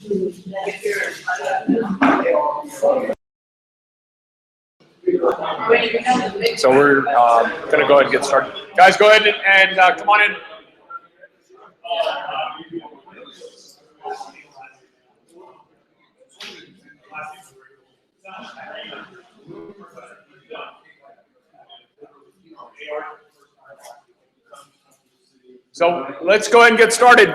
So we're going to go ahead and get started. Guys, go ahead and come on in. So let's go ahead and get started.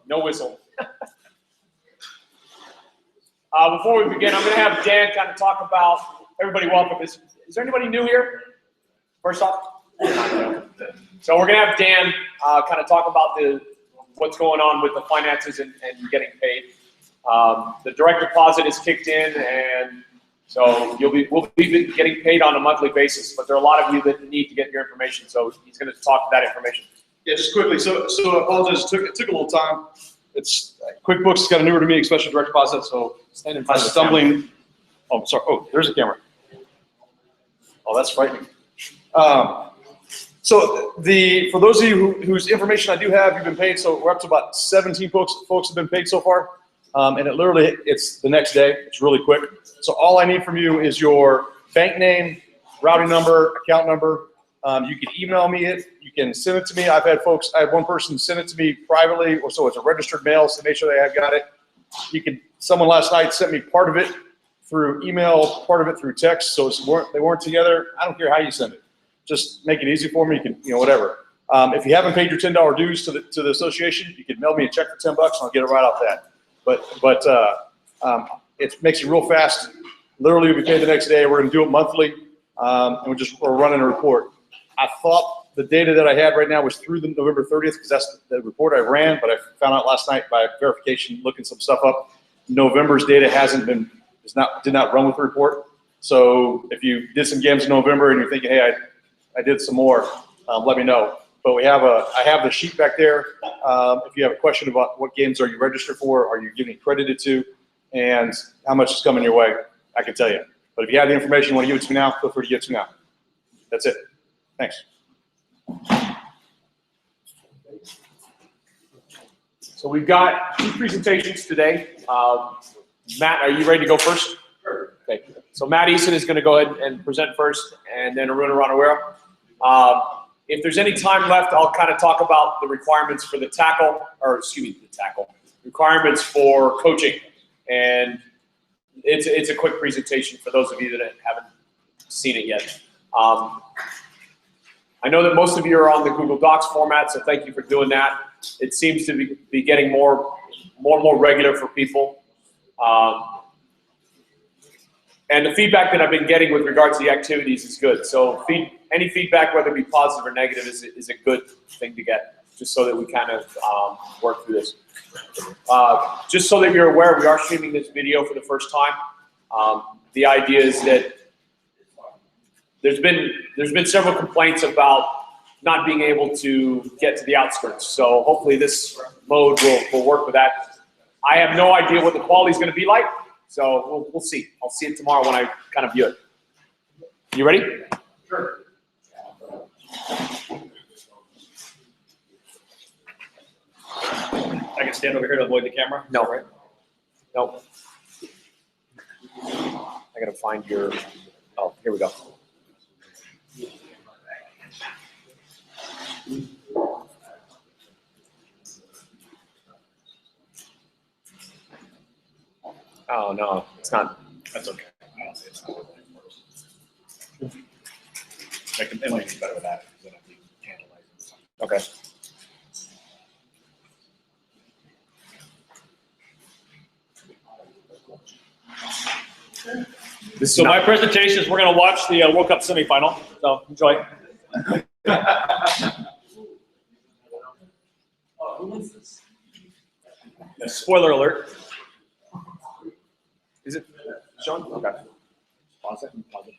No whistle. Before we begin, I'm going to have Dan kind of talk about, everybody welcome. Is there anybody new here? First off? So we're going to have Dan kind of talk about what's going on with the finances and getting paid. The direct deposit is kicked in, and so we'll be getting paid on a monthly basis, but there are a lot of you that need to get your information, so he's going to talk to that information. Yeah, just quickly. So I apologize. It took a little time. It's QuickBooks is kind of newer to me, especially direct deposit. So I'm stumbling. Oh, sorry. Oh, there's a camera. Oh, that's frightening. So for those of you whose information I do have, you've been paid. So we're up to about 17 folks have been paid so far, and it's the next day. It's really quick. So all I need from you is your bank name, routing number, account number. You can email me it. You can send it to me. I had one person send it to me privately, so it's a registered mail, so make sure they have got it. Someone last night sent me part of it through email, part of it through text, so they weren't together. I don't care how you send it. Just make it easy for me. You can, whatever. If you haven't paid your $10 dues to the association, you can mail me a check for $10 and I'll get it right off that. But it makes it real fast. Literally, we'll be paid the next day. We're going to do it monthly, and we're running a report. I thought the data that I had right now was through the November 30th because that's the report I ran, but I found out last night by verification, looking some stuff up, November's data did not run with the report. So if you did some games in November and you're thinking, hey, I did some more, let me know. But I have the sheet back there. If you have a question about what games are you registered for, are you getting credited to, and how much is coming your way, I can tell you. But if you have the information, you want to give it to me now, feel free to give it to me now. That's it. Thanks. So we've got 2 presentations today. Matt, are you ready to go first? Sure. Okay. So Matt Eason is going to go ahead and present first, and then Aruna. If there's any time left, I'll kind of talk about the requirements for requirements for coaching. And it's a quick presentation for those of you that haven't seen it yet. I know that most of you are on the Google Docs format, so thank you for doing that. It seems to be getting more and more regular for people. And the feedback that I've been getting with regards to the activities is good. So any feedback, whether it be positive or negative, is a good thing to get, just so that we kind of work through this. Just so that you're aware, we are streaming this video for the first time. The idea is that there's been several complaints about not being able to get to the outskirts. So hopefully this mode will work with that. I have no idea what the quality is going to be like, so we'll see. I'll see it tomorrow when I kind of view it. You ready? Sure. I can stand over here to avoid the camera? No, right? No. I got to find your, oh, here we go. Oh, no, it's not. That's okay. I don't see it's not. It might be better with that. Okay. So my presentation is we're going to watch the World Cup semifinal. So enjoy. Spoiler alert. Is it Sean? Okay. Pause it and pause it.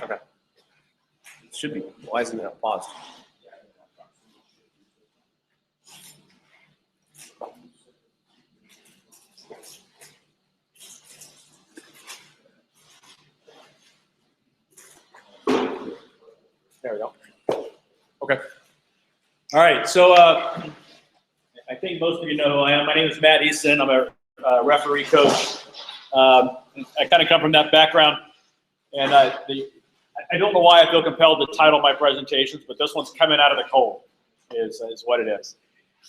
Okay. It should be. Why isn't it paused? There we go. Okay. All right. So I think most of you know who I am. My name is Matt Eason. I'm a referee coach. I kind of come from that background, and I don't know why I feel compelled to title my presentations, but this one's coming out of the cold, is what it is.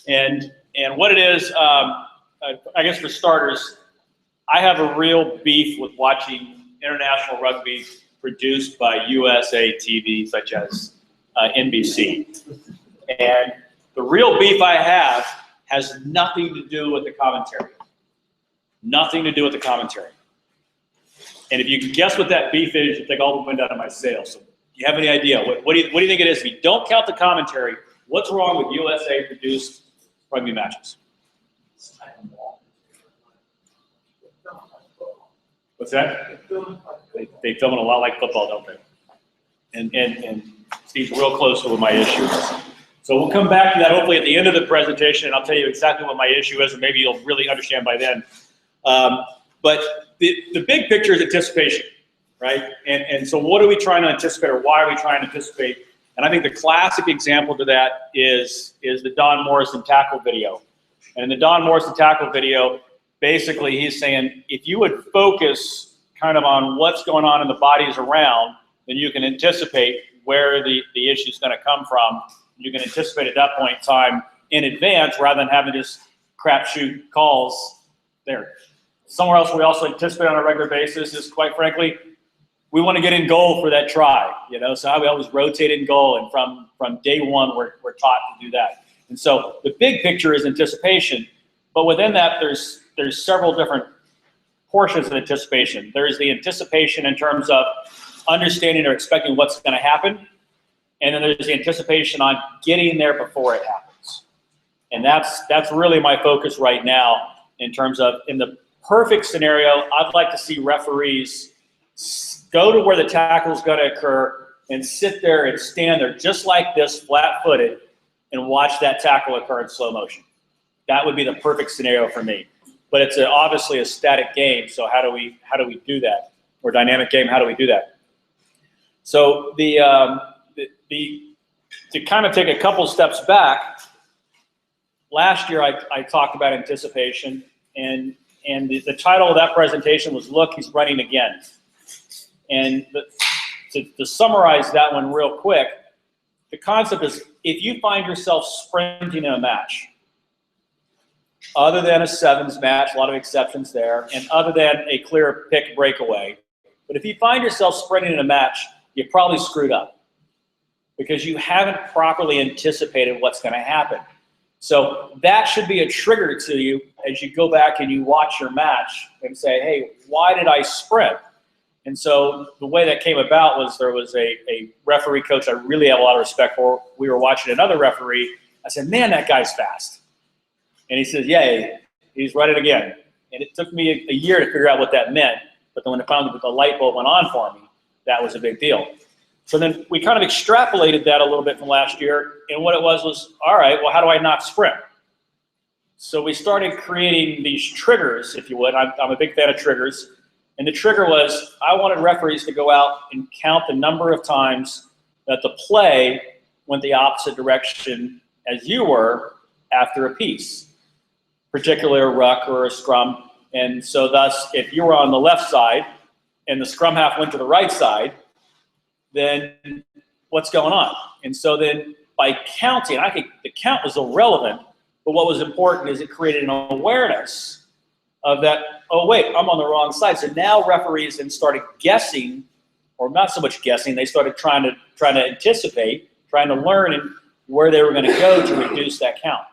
And what it is, I guess for starters, I have a real beef with watching international rugby produced by USA TV, such as NBC. And the real beef I have has nothing to do with the commentary. Nothing to do with the commentary. And if you can guess what that beef is, you take all the wind out of my sails. So do you have any idea? What do you think it is? If you don't count the commentary, what's wrong with USA produced rugby matches? What's that? They film it a lot like football, don't they? And Steve's real close to what my issue is. So we'll come back to that hopefully at the end of the presentation, and I'll tell you exactly what my issue is, and maybe you'll really understand by then. But the big picture is anticipation, right? And so what are we trying to anticipate, or why are we trying to anticipate? And I think the classic example to that is the Don Morrison tackle video. And in the Don Morrison tackle video, basically he's saying, if you would focus kind of on what's going on in the bodies around, then you can anticipate where the issue is going to come from. You can anticipate at that point in time in advance rather than having just crapshoot calls there. Somewhere else we also anticipate on a regular basis is, quite frankly, we want to get in goal for that try. So how we always rotate in goal, and from day one we're taught to do that. And so the big picture is anticipation, but within that there's several different portions of anticipation. There's the anticipation in terms of understanding or expecting what's going to happen, and then there's the anticipation on getting there before it happens. And that's really my focus right now in terms of, in the perfect scenario, I'd like to see referees go to where the tackle is going to occur and sit there and stand there just like this, flat-footed, and watch that tackle occur in slow motion. That would be the perfect scenario for me. But it's obviously a static game, so how do we do that? Or dynamic game, how do we do that? So to kind of take a couple steps back, last year I talked about anticipation, and the title of that presentation was "Look, He's Running Again." And to summarize that one real quick, the concept is, if you find yourself sprinting in a match, other than a sevens match, a lot of exceptions there, and other than a clear pick breakaway, but if you find yourself sprinting in a match, you probably screwed up because you haven't properly anticipated what's going to happen. So that should be a trigger to you as you go back and you watch your match and say, hey, why did I sprint? And so the way that came about was there was a referee coach I really have a lot of respect for. We were watching another referee. I said, man, that guy's fast. And he says, yeah, he's running again. And it took me a year to figure out what that meant. But then when I found that the light bulb went on for me, that was a big deal. So then we kind of extrapolated that a little bit from last year. And what it was, all right, well, how do I not sprint? So we started creating these triggers, if you would. I'm a big fan of triggers. And the trigger was, I wanted referees to go out and count the number of times that the play went the opposite direction as you were after a piece, particularly a ruck or a scrum. And so thus, if you were on the left side and the scrum half went to the right side, then what's going on? And so then by counting, I think the count was irrelevant, but what was important is it created an awareness of that, oh wait, I'm on the wrong side. So now referees then started guessing, or not so much guessing, they started trying to anticipate, trying to learn and where they were going to go to reduce that count.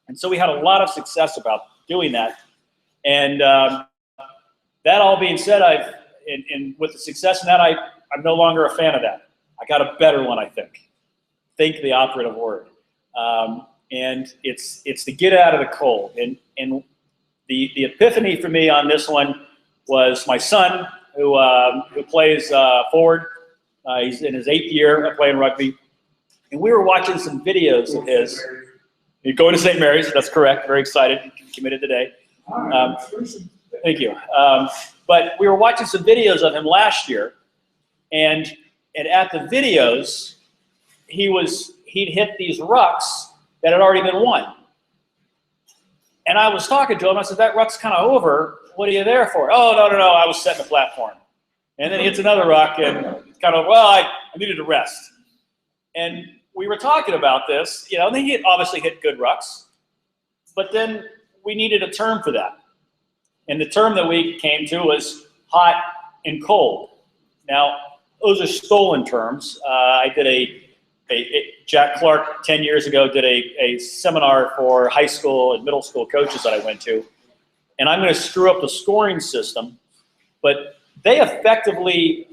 And so we had a lot of success about doing that. And that all being said, and with the success in that, I'm no longer a fan of that. I got a better one, I think. Think the operative word. And it's to get out of the cold. And the epiphany for me on this one was my son, who plays forward. He's in his 8th year of playing rugby. And we were watching some videos of his. He's going to St. Mary's, that's correct. Very excited, committed today. Thank you. But we were watching some videos of him last year. And at the videos, he'd hit these rucks that had already been won. And I was talking to him, I said, that ruck's kind of over, what are you there for? Oh, no, I was setting the platform. And then he hits another ruck and kind of, well, I needed to rest. And we were talking about this, and he obviously hit good rucks, but then we needed a term for that. And the term that we came to was hot and cold. Now, those are stolen terms. I did Jack Clark 10 years ago did a seminar for high school and middle school coaches that I went to. And I'm going to screw up the scoring system, but they effectively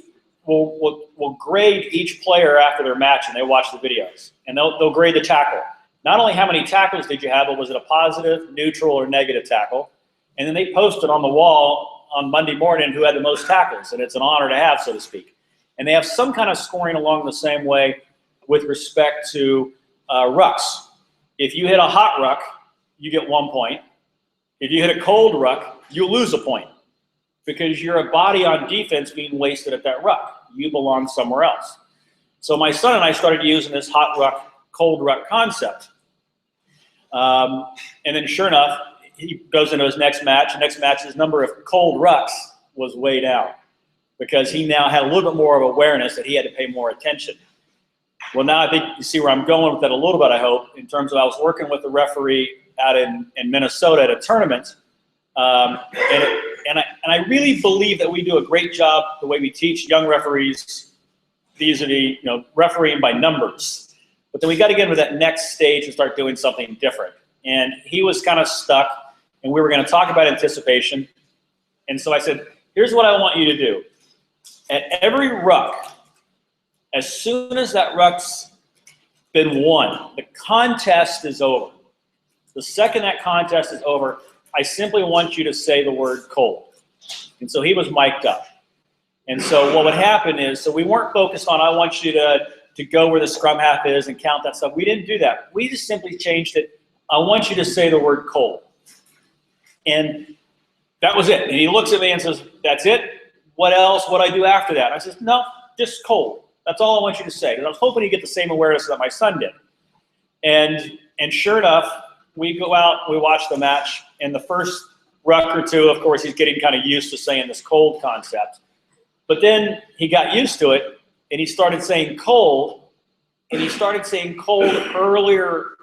will grade each player after their match, and they watch the videos. And they'll grade the tackle. Not only how many tackles did you have, but was it a positive, neutral, or negative tackle? And then they post it on the wall on Monday morning who had the most tackles, and it's an honor to have, so to speak. And they have some kind of scoring along the same way with respect to rucks. If you hit a hot ruck, you get 1 point. If you hit a cold ruck, you lose a point because you're a body on defense being wasted at that ruck. You belong somewhere else. So my son and I started using this hot ruck, cold ruck concept. And then sure enough, he goes into his next match. The next match, his number of cold rucks was way down because he now had a little bit more of awareness that he had to pay more attention. Well, now I think you see where I'm going with that a little bit, I hope, in terms of I was working with a referee out in Minnesota at a tournament. And I really believe that we do a great job the way we teach young referees vis-a-vis, refereeing by numbers. But then we got to get into that next stage and start doing something different. And he was kind of stuck, and we were going to talk about anticipation. And so I said, here's what I want you to do. At every ruck, as soon as that ruck's been won, the contest is over. The second that contest is over, I simply want you to say the word cold. And so he was mic'd up. And so what would happen is, so we weren't focused on, I want you to go where the scrum half is and count that stuff. We didn't do that. We just simply changed it. I want you to say the word cold. And that was it. And he looks at me and says, that's it? What else would I do after that? And I said, no, just cold. That's all I want you to say. Because I was hoping he'd get the same awareness that my son did. And sure enough, we go out, we watch the match, and the first ruck or two, of course, he's getting kind of used to saying this cold concept. But then he got used to it, and he started saying cold, and he started saying cold earlier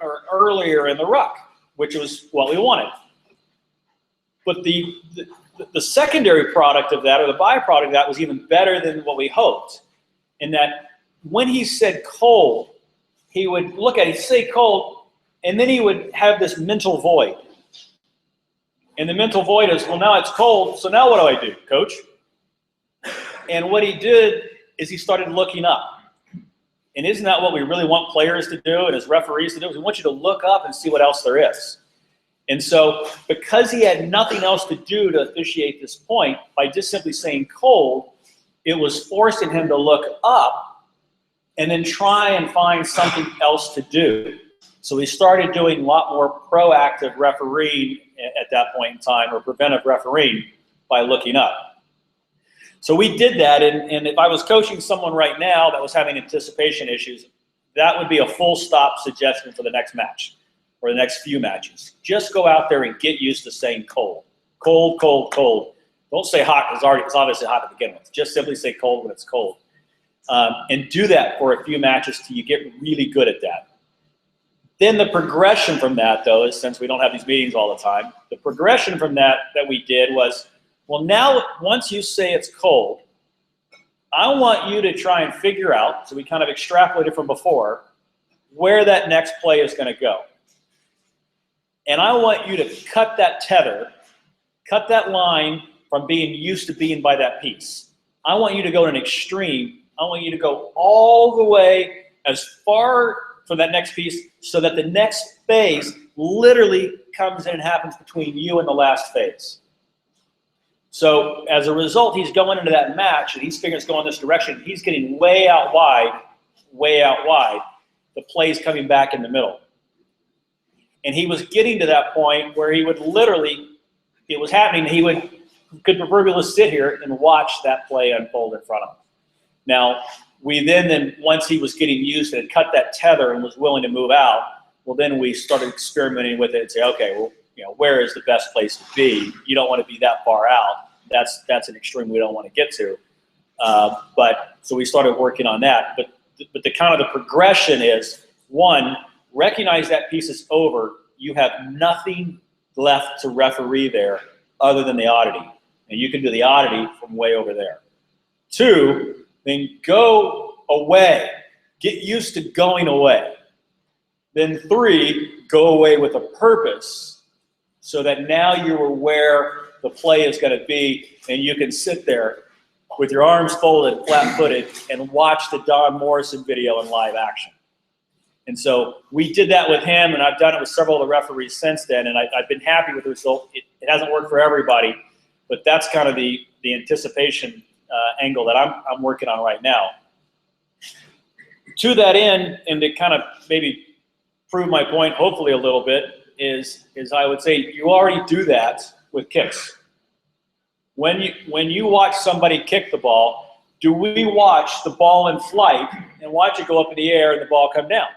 in the ruck, which was what we wanted. But the secondary product of that, or the byproduct of that, was even better than what we hoped. In that when he said cold, he would look at it, he'd say cold, and then he would have this mental void. And the mental void is, well, now it's cold, so now what do I do, coach? And what he did is he started looking up. And isn't that what we really want players to do and as referees to do? We want you to look up and see what else there is. And so because he had nothing else to do to officiate this point, by just simply saying cold, it was forcing him to look up and then try and find something else to do. So he started doing a lot more proactive refereeing at that point in time, or preventive refereeing, by looking up. So we did that, and if I was coaching someone right now that was having anticipation issues, that would be a full stop suggestion for the next match or the next few matches. Just go out there and get used to saying cold. Cold, cold, cold. Don't say hot, because it's obviously hot to begin with. Just simply say cold when it's cold. And do that for a few matches till you get really good at that. Then the progression from that, though, is, since we don't have these meetings all the time, the progression from that we did was, well, now once you say it's cold, I want you to try and figure out, so we kind of extrapolated from before, where that next play is going to go. And I want you to cut that tether, cut that line from being used to being by that piece. I want you to go to an extreme. I want you to go all the way as far from that next piece so that the next phase literally comes in and happens between you and the last phase. So as a result, he's going into that match and he's figuring it's going this direction. He's getting way out wide, way out wide. The play's coming back in the middle. And he was getting to that point where he would literally, it was happening, could proverbially sit here and watch that play unfold in front of him. Now, We then once he was getting used and had cut that tether and was willing to move out, well, then we started experimenting with it and say, okay, well, where is the best place to be? You don't want to be that far out. That's an extreme we don't want to get to. So we started working on that. But the kind of the progression is, one, recognize that piece is over. You have nothing left to referee there other than the oddity. And you can do the oddity from way over there. Two, then go away. Get used to going away. Then three, go away with a purpose so that now you're where the play is going to be and you can sit there with your arms folded, flat-footed, and watch the Don Morrison video in live action. And so we did that with him, and I've done it with several of the referees since then, and I've been happy with the result. It hasn't worked for everybody, but that's kind of the anticipation angle that I'm working on right now. To that end, and to kind of maybe prove my point, hopefully a little bit, is I would say you already do that with kicks. When you watch somebody kick the ball, do we watch the ball in flight and watch it go up in the air and the ball come down?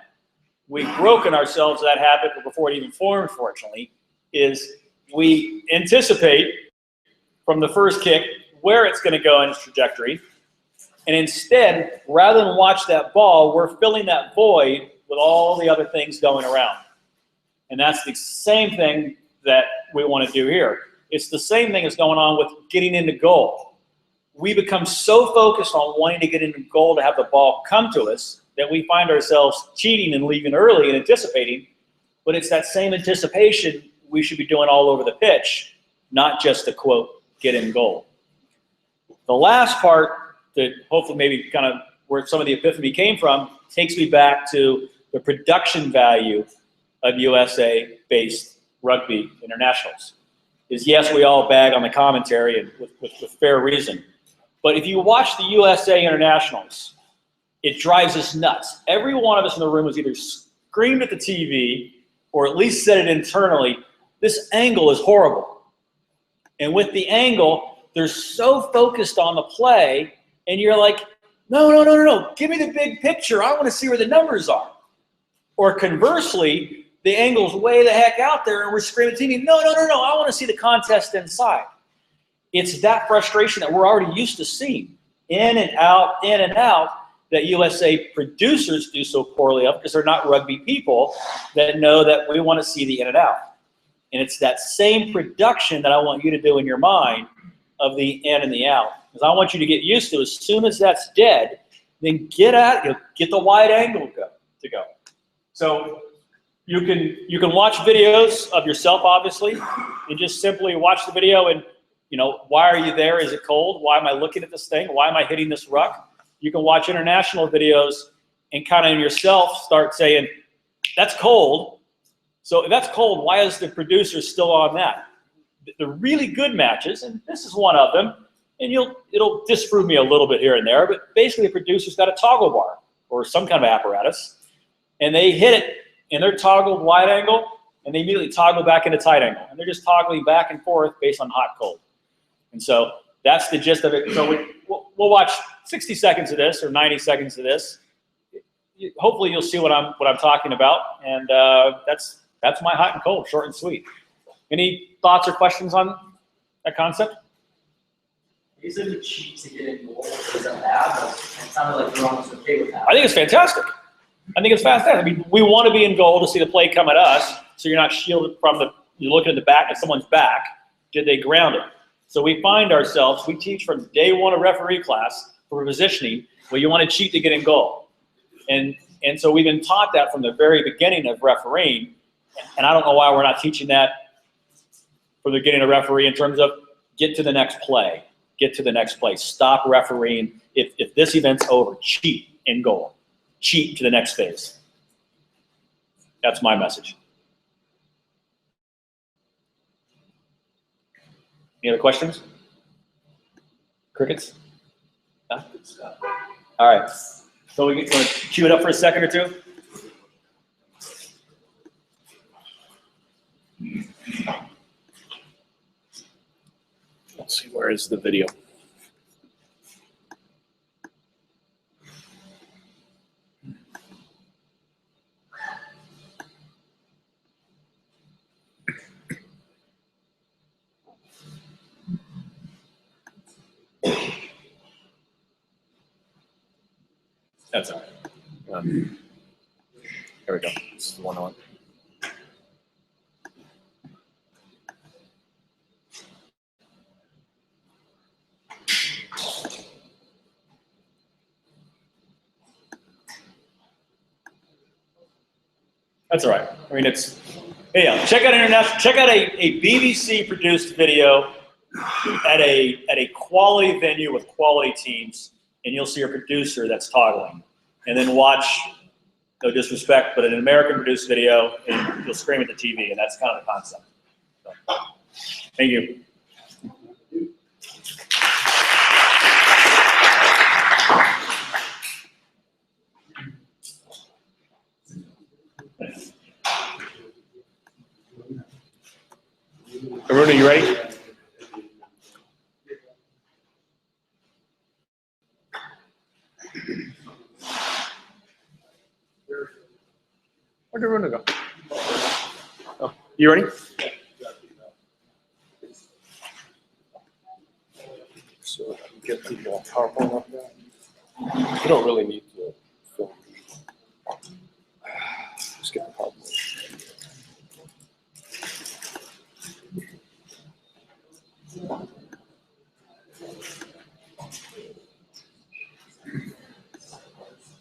We've broken ourselves that habit before it even formed, fortunately, is we anticipate from the first kick where it's going to go in its trajectory. And instead, rather than watch that ball, we're filling that void with all the other things going around. And that's the same thing that we want to do here. It's the same thing that's going on with getting into goal. We become so focused on wanting to get into goal to have the ball come to us that we find ourselves cheating and leaving early and anticipating, but it's that same anticipation we should be doing all over the pitch, not just to, quote, get in goal. The last part that hopefully maybe kind of where some of the epiphany came from takes me back to the production value of USA-based rugby internationals. Is yes, we all bag on the commentary and with fair reason. But if you watch the USA internationals, it drives us nuts. Every one of us in the room has either screamed at the TV or at least said it internally, this angle is horrible. And with the angle, they're so focused on the play, and you're like, no, give me the big picture. I want to see where the numbers are. Or conversely, the angle's way the heck out there, and we're screaming at the TV, no, I want to see the contest inside. It's that frustration that we're already used to seeing, in and out, that USA producers do so poorly of because they're not rugby people that know that we want to see the in and out. And it's that same production that I want you to do in your mind of the in and the out. Because I want you to get used to, as soon as that's dead, then get the wide angle to go. So you can watch videos of yourself, obviously, and just simply watch the video and, why are you there? Is it cold? Why am I looking at this thing? Why am I hitting this ruck? You can watch international videos and kind of in yourself start saying, that's cold. So if that's cold, why is the producer still on that? The really good matches, and this is one of them, and it'll disprove me a little bit here and there, but basically the producer's got a toggle bar or some kind of apparatus, and they hit it in their toggled wide angle, and they immediately toggle back into tight angle. And they're just toggling back and forth based on hot, cold. And so that's the gist of it. So we'll watch 60 seconds of this or 90 seconds of this. Hopefully you'll see what I'm talking about, and that's my hot and cold, short and sweet. Any thoughts or questions on that concept? Is it a cheat to get in goal? Is that bad? It sounded like you're almost okay with that. I think it's fantastic. I think it's fantastic. I mean, we want to be in goal to see the play come at us, so you're not shielded from you're looking at the back of someone's back. Did they ground it? So we find ourselves, we teach from day one of referee class for positioning, where you want to cheat to get in goal. And so we've been taught that from the very beginning of refereeing, and I don't know why we're not teaching that from the beginning of referee in terms of get to the next play, stop refereeing. If this event's over, cheat in goal, cheat to the next phase. That's my message. Any other questions? Crickets? No? All right. So we want to cue it up for a second or two? Let's see, where is the video? That's all right. There we go. This is the one on. That's all right. I mean, it's, yeah, check out a BBC produced video at a quality venue with quality teams, and you'll see a producer that's toggling. And then watch, no disrespect, but an American produced video, and you'll scream at the TV, and that's kind of the concept. So, thank you. Aruna, you ready? Where'd Aruna go? Oh, you ready? So I can get the PowerPoint up there. You don't really need to film. Just get the PowerPoint.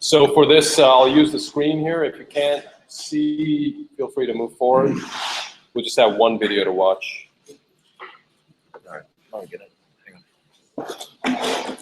So for this, I'll use the screen here. If you can't see, feel free to move forward. We'll just have one video to watch. All right, I'll get it. Hang on.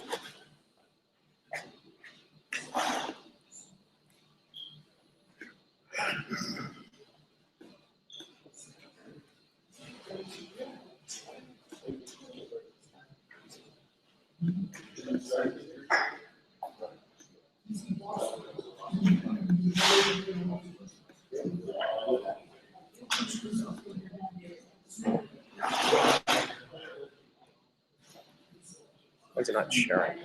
Why is it not sharing?